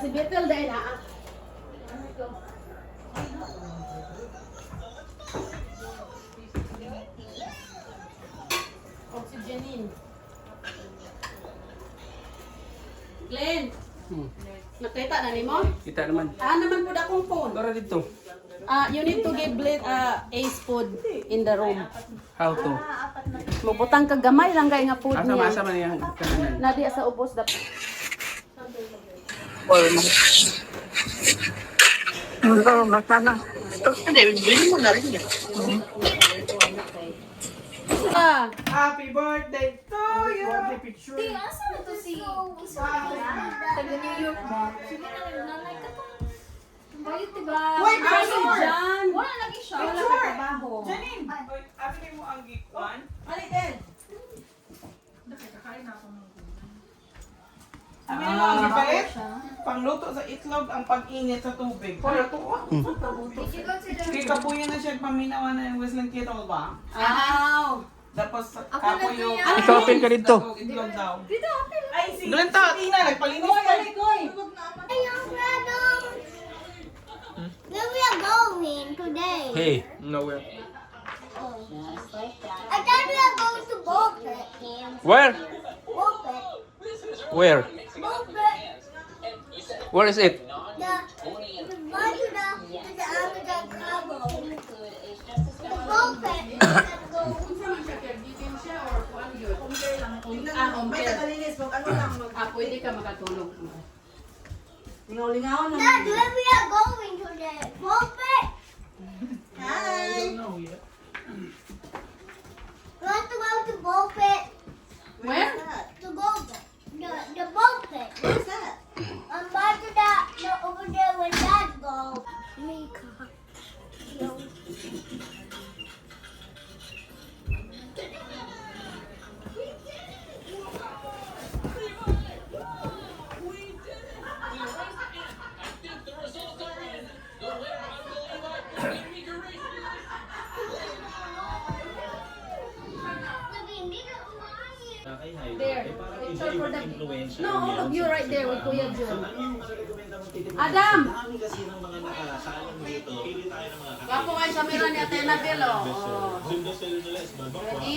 si Betel dahil Oxygenin. Glenn. Nakita na nimo? Kita naman. Naman po akong phone. Para dito. You need to give Glenn Ace food in the room. How to? Mubutang kag gamay lang kay nga food niya. Asa man yung kananan. Nadi sa ubos da. Happy birthday to you! Birthday picture. Asa na to si taga-New York ba? Sige na, nanay ka to. Bayot, diba? Wait, picture! Jan. Wala lagi siya. Wala ka trabaho. Janine! After mo ang gikuan? Sabi mo ang gipalit? Pangluto sa itlog ang pag-init sa tubig. Para to. Kaya po yun na siya paminawa na yung Westland Kittle ba? Tapos kapo yung... Ikaw, apil ka dito. Itlog daw. Dito, apil. Ay, si Tina, nagpalinis ka. Where we are going today? Hey. Nowhere. I thought we are going to Bopet. Where? Bopet. Where? Bopet. Where is it? The one to the Amazon Cabo. The Bopet. Pwede ka makatulog. Dad, where we are going today? Bopet. Hi. We want to go to Bopet. Where? To Bopet. The Bopet. Where's that? Back to the over there where Dad go. Mika. There. Picture for the... No, all of you right there with Kuya Joe. Adam! Wapo kayo sa mira ni Ate Annabel, oh.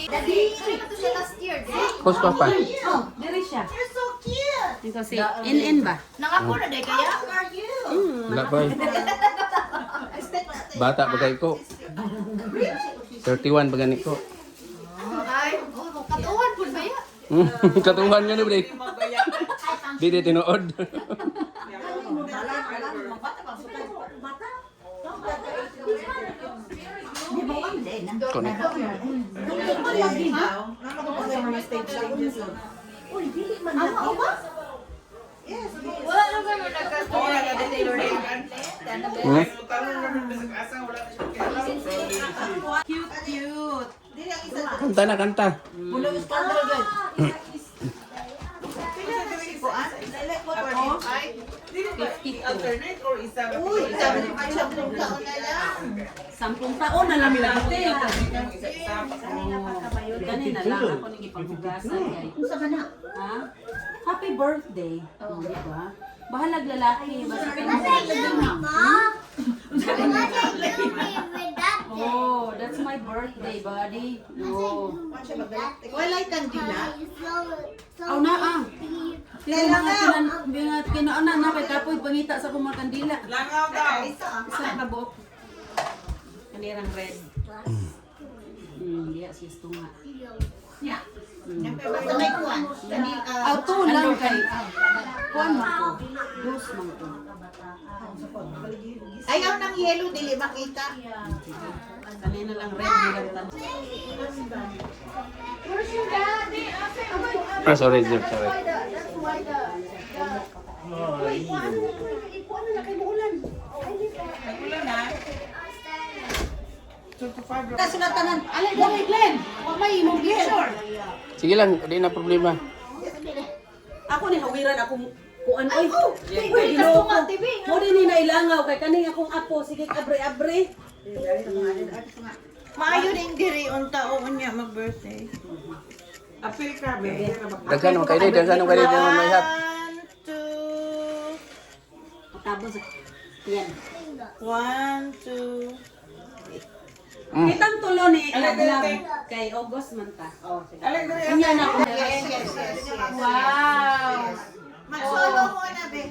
Daddy, kaya na to siya last year, di? Kus pa pa. Oh, diri siya. You're so cute. Ito si In ba? Nangako na day kaya? Wala pa. Bata ba kayo ko? 31 ba gani ko? Ay, katuhan po ba yan? Katuhan nga ni bre. Di di tinuod. Konek. Wala na ba mo nagkatuhan? Cute, cute. Kanta na kanta. Alternate or isa? Sampung taon na lang milagate. Isa-isa. Ganina lang ako nang ipaghugasan kay. Unsa ka na? Ha? Happy birthday. Oh, di ba? Bahalag lalaki, basta Mom, what are you doing with that? Oh, that's my birthday, buddy. Oh. Wala kandila. Aw na ah. Kinaanan na kay kapoy pangita sa kumang kandila. Langaw daw. Isa na buok. Kanirang red. Diya siya tunga. Basta may kuwan. Auto lang kay. Kuan mo ko. Dos man ko. Ayaw ng yellow, dili makita. Kanina lang red nilang tan. Where's your daddy? Ah, sorry, sorry. Wala na. Kasulatanan. Alay dali Glenn. Wa may imong picture. Sige lang, di na problema. Ako ni hawiran akong kuan oy. Uy, ginoo ko. Mo din ni nailangaw kay kaning akong apo sige abre-abre. Maayo ning diri unta o unya mag-birthday. Apil ka, be. Daghan mo kayo, daghan mo kayo, daghan mo may hat. 1, 2, Tapos, yan. 1, 2. Kitang tulo ni Alam, kay August man ta. Oh, sige. Alam, Inya na ako. Wow! Mag-solo mo na, be.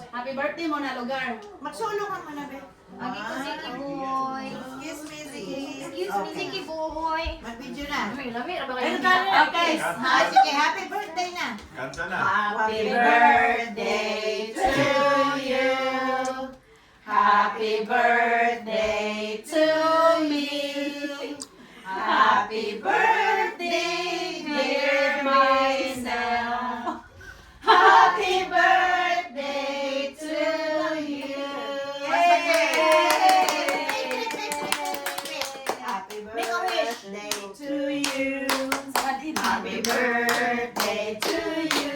Happy birthday mo na lugar. Mag-solo ka mo na, be. Agi ko Ziki Boy. Excuse me, Ziggy. Excuse me, Ziki Boy. Mag-video na. Lami, ba Ayun kayo? Okay. Sige, happy birthday na. Kanta na. Happy birthday to you. Happy birthday to me. Happy birthday, dear myself. Happy birthday to you. Happy birthday to you. Happy birthday to you.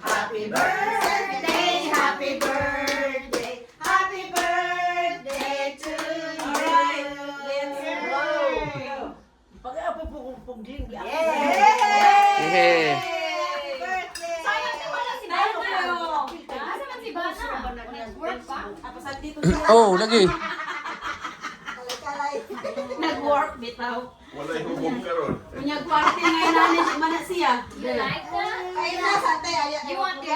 Happy birthday, happy birthday, happy birthday to you. Alright, let's go. Yay! Happy birthday. Sayang naman na si Bana. Asa man si Bana? Nag-work pa? Tapos dito siya. Oh, lagi. Nag-work bitaw. Wala yung hubog ka ron. Unyag party ngayon nanin si mana siya. You like that? You want to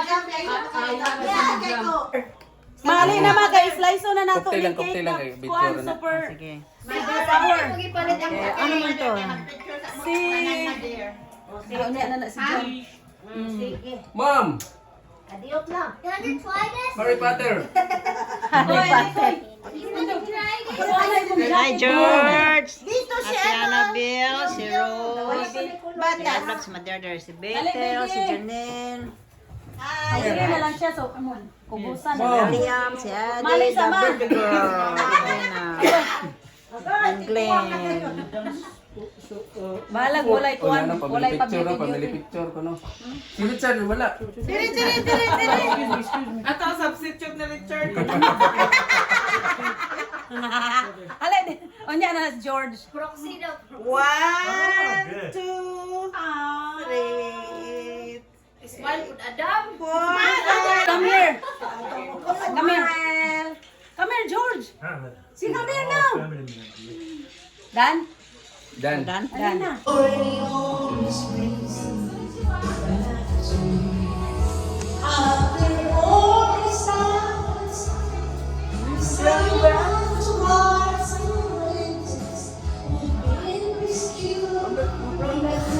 Mali na mga guys, slice na nato Cocktail lang kayo. Video na. super. Sige. Magipalit ang Ano man to? Si na si John. Mom! You want to try this? Harry Potter! You want to try this? Hi, George. Dito si Annabelle, si Rose. Bata. Si Mother, si Bethel, si Janelle. Sige na lang siya, so come on. Kubusan Mom! Liam, si Adi, Mali the sama. baby girl. And Glenn. Balag walay Wala kuan, na, walay pamili picture na, pag-video. pamili picture ko no. Si Richard, wala. Ato, substitute na Richard. Alay din. Onya na si George. proxy daw. 1, 2, 3. Smile with Adam. Come here. Come here. Come here, George. Si come here now. Dan? Dan. Dan na.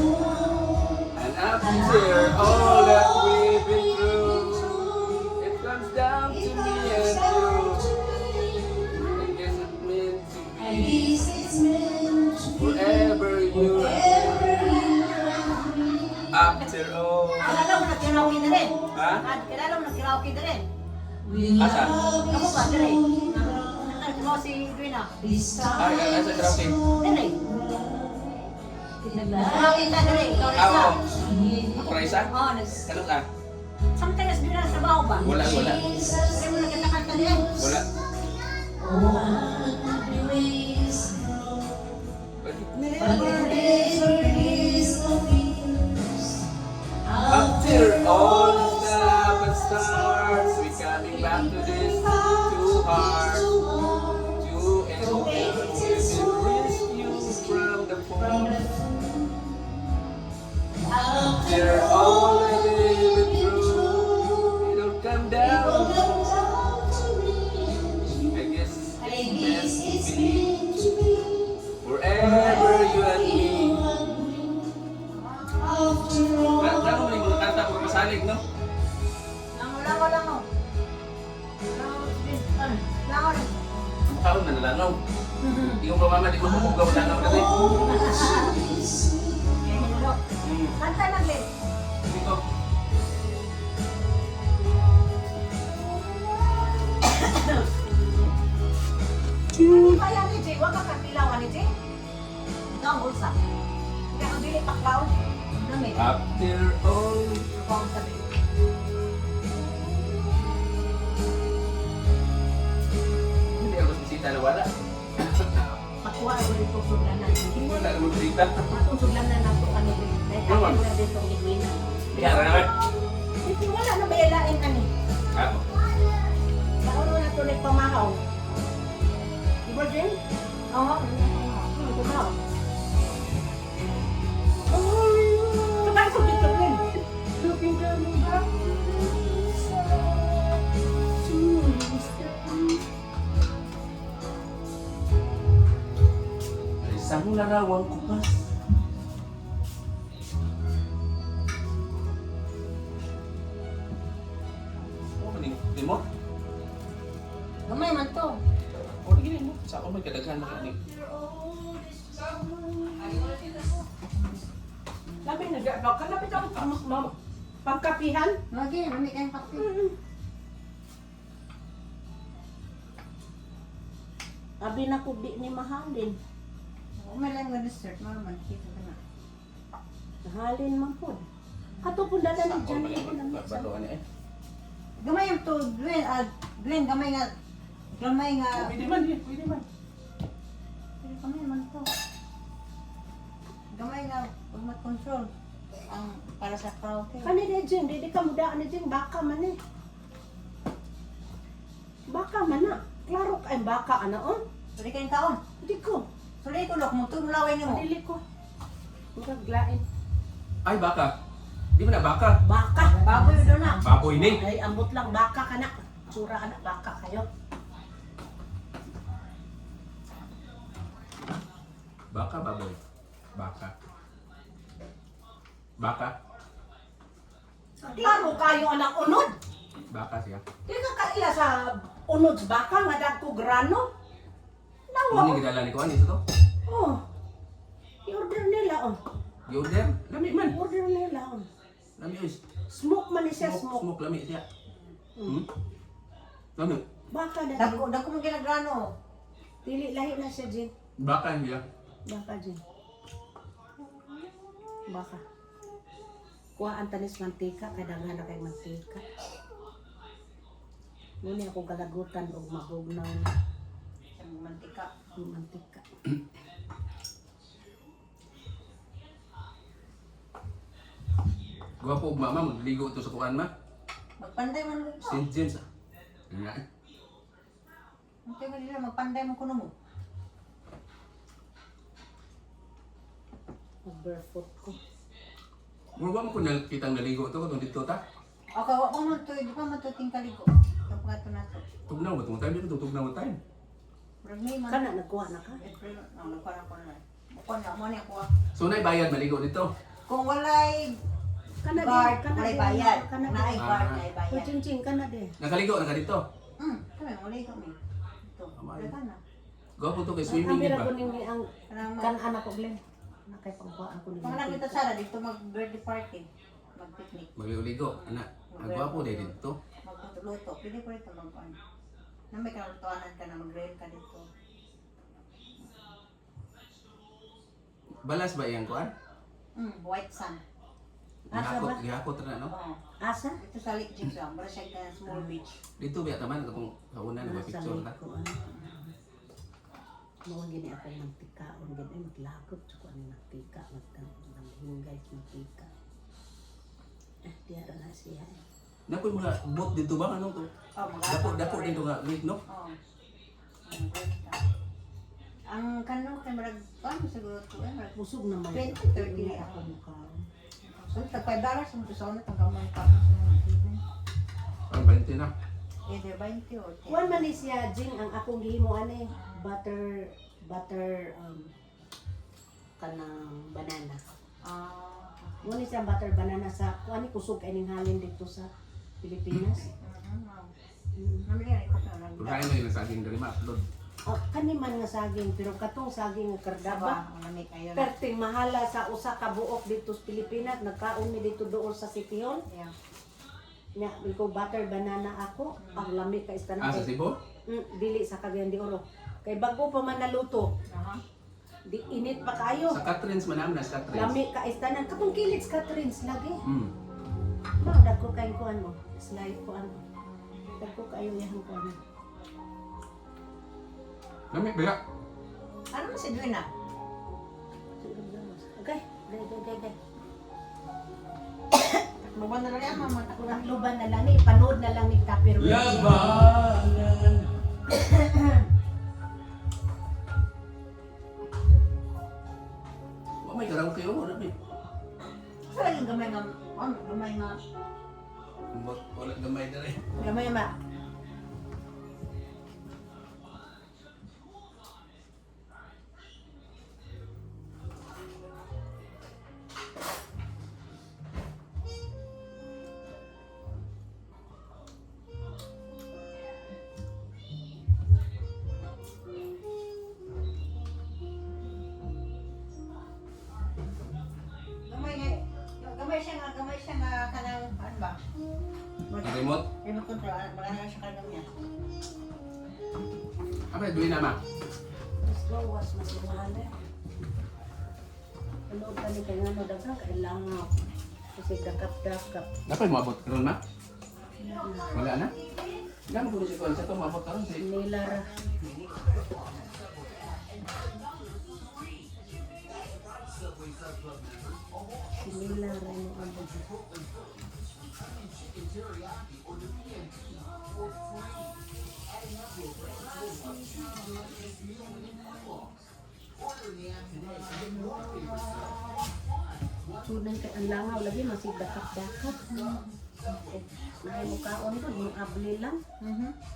And after all that we've been through, it comes down to me and you. I guess it's meant to be. Forever you and me. After all. Kilala mo na karaoke na rin. Ha? Kilala mo na karaoke na rin. Asa? Kamu ba, dire? Ano si Grina? Ay, asa karaoke? Dire. Karaoke ka dire. Ikaw rin Ako. sa. Ako na isa? Oo, Kanot ka? sometimes din na sa baho ba? Wala, wala. Dire mo na kinakanta dire. Wala. After all the love and stars, we coming back to this two hearts. To rescue from the fall. After all I lived through, it'll come down. I guess it's meant to be. Forever you and me. Kanta mo yung kanta ko masalig, no? Langaw lang mo. Langaw lang. Kaon na nalangaw. Hindi ko pa mama, di ko mamugaw langaw na rin. Kanta lang din. Hindi ko. Kaya ni Jay, wag ka kapilawan ni Jay. Ikaw ang bulsa. Kaya ang dili paklaw. Namit. After all, Ikaw ang sabi. hindi ako bisita na wala. Makuha ko rin itong suglanan. Wala naman bisita. Atong suglanan na ito ano rin. Dahil Ano? ako na din itong ligwina. Kaya na naman. Hindi wala na bayalain ani. Ako. pamahaw. Di ba, Jen? Oo. Ito ba? Sabay sa dito, Glenn. Isang larawang kupas. Ano ni Timot? Gamay man to. O di gini mo. Sa ako may kadaghan na ni. Labi na, kalapit ako pangkapihan. Lagi, nami kayong kape. Abi na ko di ni mahalin. Umay lang nga dessert, man kita ka na. Mahalin man po. Kato po dala ni Sa ako Jan. may baluan eh. Gamay yung to, Glenn, gamay nga. Pwede man, pwede man. Pero gamay man to. Gamay nga, huwag mag-control. Ang para sa karaoke. Kani ni Jen, di ka mudaan ni Jen, baka man eh. Baka man na. Klaro ka yung baka, ano oh? Suli kayong taon. Hindi ko. Suli ko, lok mo, tumulaway niyo mo. Dili ko. Magaglain. Ay, baka. Di mo na baka. Baka. Baboy doon na. Baboy ni. Ay, ambot lang, baka ka na. Tsura ka na, baka kayo. Baka, baboy. Baka. Baka. Klaro kayo anak unod. Baka siya. Di ka kaiya sa unod sa baka, nga dagko grano. Ano Nawa. yung gidala ni Kuan? Isa to? Oh. I-order nila, oh. Yoder? Lami man. Order nila, oh. Lami ois. Smoke man ni siya, Smoke, smoke. smoke lami siya. Hmm? Lami. Baka na. Dako mo ginagrano. Dili lahi na siya, Jen. Baka niya. Baka, Jen. Baka. Kuha ang tanis mantika, kadang na kay mantika. Muna ako galagutan o magugnaw na Ang mantika. yung mantika. Gwapo og mama, magligo to sa kuan ma. Magpanday man mo. St. James ah. Nga eh. Ang tayo nila, magpanday mo kuno mo. Mag-barefoot ko. Mura mo ko nakitang naligo to kung dito ta. O kawa mo man to, di pa man to tingkaligo. Kapag ito na to. Tugnaw ba tong time dito tugnaw mo time. Murag may man. Kana, nagkuha na ka? April, nagkuha na. Bukon na, mo niya kuha. So nay bayad maligo dito. Kung walay Kana guard, kana walay bayad. Kana Naay di. guard, Ah. naay O, bayad. ching-ching, kana di. Nakaligo na ka dito. Kami, walay kami. Ito, Amay. walay ka na. Gwapo to kay swimming Ang din bira ba? ko ningi ang Kanang kan anak ko, Glenn. Nakay pangkuhaan ko ningi. Kung nakita Sara, dito mag-birthday party. Mag-picnic. Magligo ana. Ang gwapo din dito. Magluto. Pwede ko rito mag-on. Na may kalutuanan ka na, mag-grill ka dito. Balas ba iyang kuan? White sun. Asa ba? Gihakot na no. Oo. Asa? Dito sa Lake Jigsaw, para siya ka small beach. Dito biya taman katong sa una na picture ta. Mawag gini ako mantika. Ang gini maglagot. Sa kuha ni mantika. Maghinggay sa mantika. Diara na siya. Nakoy mga boat dito ba ano to? Oh, Dako dito nga lake no. Oo. Ang kanong kay marag ano siguro to marag Busog naman. 20-30 ako mukha. so tag $5 ang gusto na tang gamay pa. Ang 20 na. Either 20 or 10. Kuan man ni siya, Jing, ang akong gihimo ani butter kanang banana. Mo ni siya butter banana sa kuan ni kusog kay ning halin dito sa Pilipinas. Namili ko na lang. Kunain mo yung saging dali ma-upload. Oh, kani man nga saging pero katong saging nga kardaba. Ang lamig ayo na. Perting mahala sa usa ka buok dito sa Pilipinas, nagkaon mi dito doon sa City Hall. Yeah. Nya ko butter banana ako, ang lami ka Ah, sa istanan. Cebu? Dili sa Cagayan de Oro. Kay bago pa man naluto, di init pa kayo. Sa Catherine's manam na sa Catherine's. Lami ka istanan. Katong kilid sa Catherine's lagi. Hmm. Dagko kay kuan mo. Slide ko ano. Dagko kayo yahan ko ano. Lami ba? Ano man si Duina? Okay, okay. Luban na lang yan, mama. Kurang luban na lang ni, panood na lang ni Tupperware. Labanan ba? Gamay siya nga kanang ano ba? Remote? Remote control, magana siya karga niya. Apa duwi na ma? Mas gawas, mas mahal eh. Ano ka ni kay nga no dagang kailangan kasi dakap-dakap. Dapat moabot karon ma? Wala na? Gamo ko si kon sa to moabot karon si Nilara. Nilara mo ang Sunan kay ang langaw lagi masih dakap-dakap. Naay mo kaon ko, yung abli lang.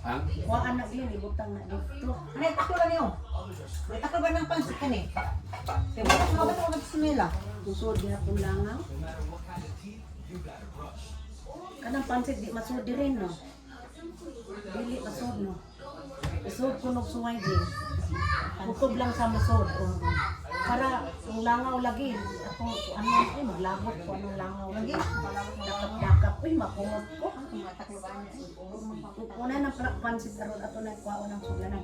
ang Wa anak yun, ibutang na dito. Ano yung taklo lang yun? May taklo ba ng pansit ka ni? Kaya ba ito mga bato sa nila? Susod niya kung langaw. Kanang pansit di masud rin no. Dili masud no. Isud kunog suway din. Kutob lang sa masud. Para ang langaw lagi. Ako ano ay maglabot ko anong langaw lagi. Dakap-dakap uy makumot ko. Taklo ba niya? Una ng pansit aron ato na kuha ng suganan.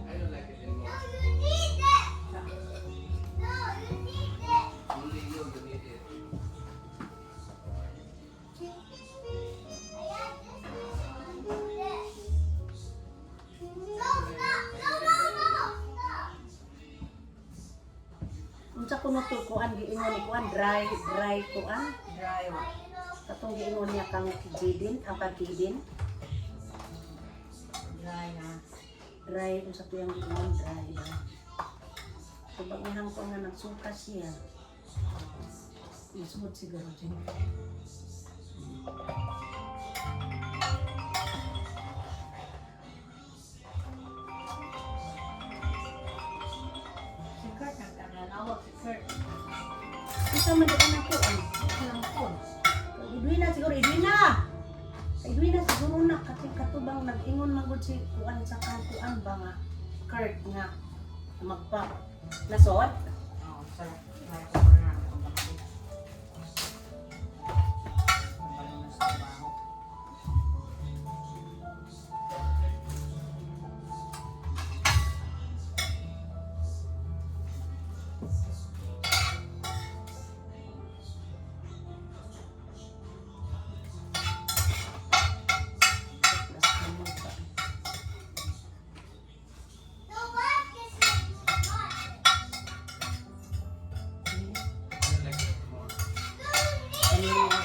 Unsa kuno to kuan giingon ni kuan dry kuan. Dry wa. Katong giingon niya kang kidin, ang kidin. Dry na. Dry kung sa tuyang giingon dry ba. Subag nihang ko nga nagsuka siya. Isud siguro din. Si Kurt ang nanawag si Kurt. Isa man din ako ay kanang ko. Idwina siguro idwina. Idwina siguro na kasi katubang nag-ingon magud si kuan sa kantuan ba nga Kurt nga magpa nasod. Oh, sarap. May ko na ang bakit. Ang balon sa trabaho.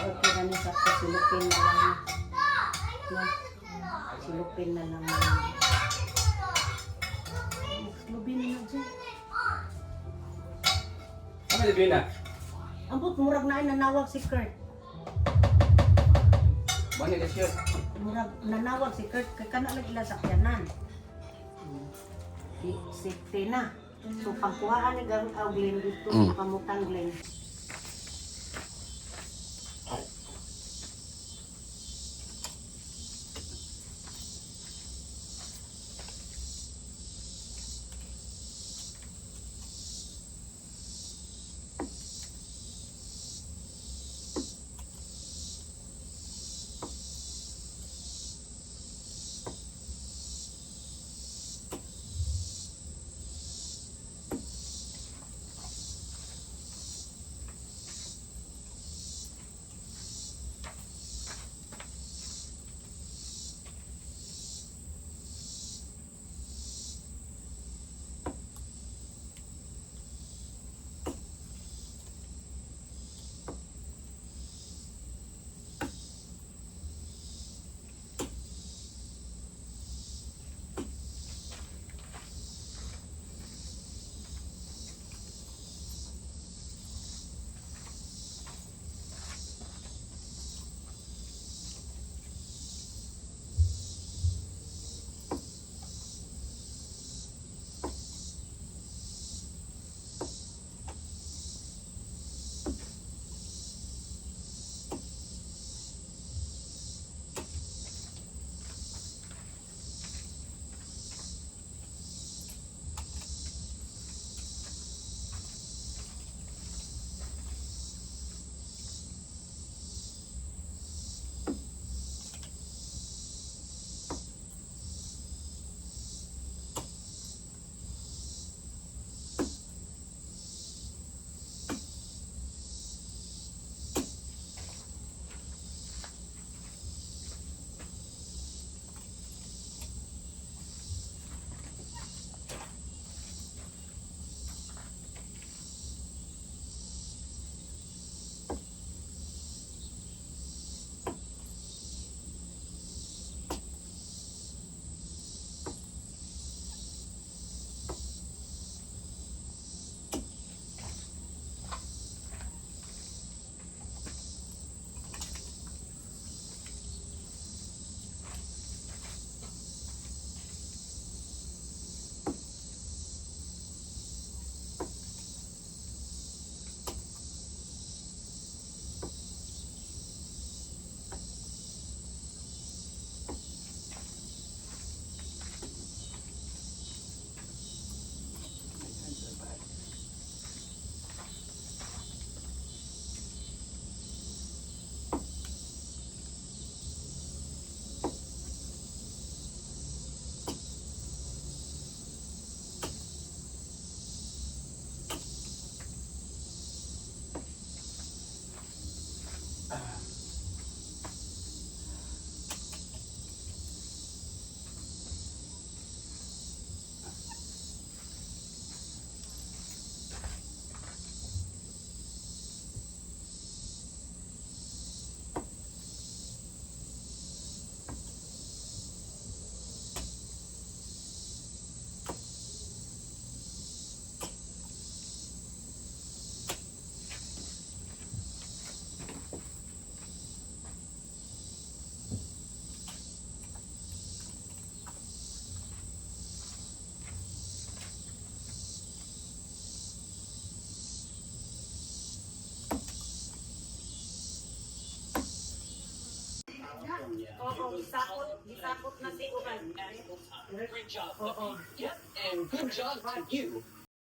Okay na ni sa silupin na lang. No? Silupin na lang. Lubin na dyan. Ano duwi na? Ambot, murag na ay nanawag si Kurt. Bani na siya. Murag nanawag si Kurt. Kaya ka na lang ila sakyanan. Si Tina. So, pangkuhaan ni Gang Glenn dito. Pamutang Glenn. Oo, gisakot na si Uran. Great job. Yep, and good job to you.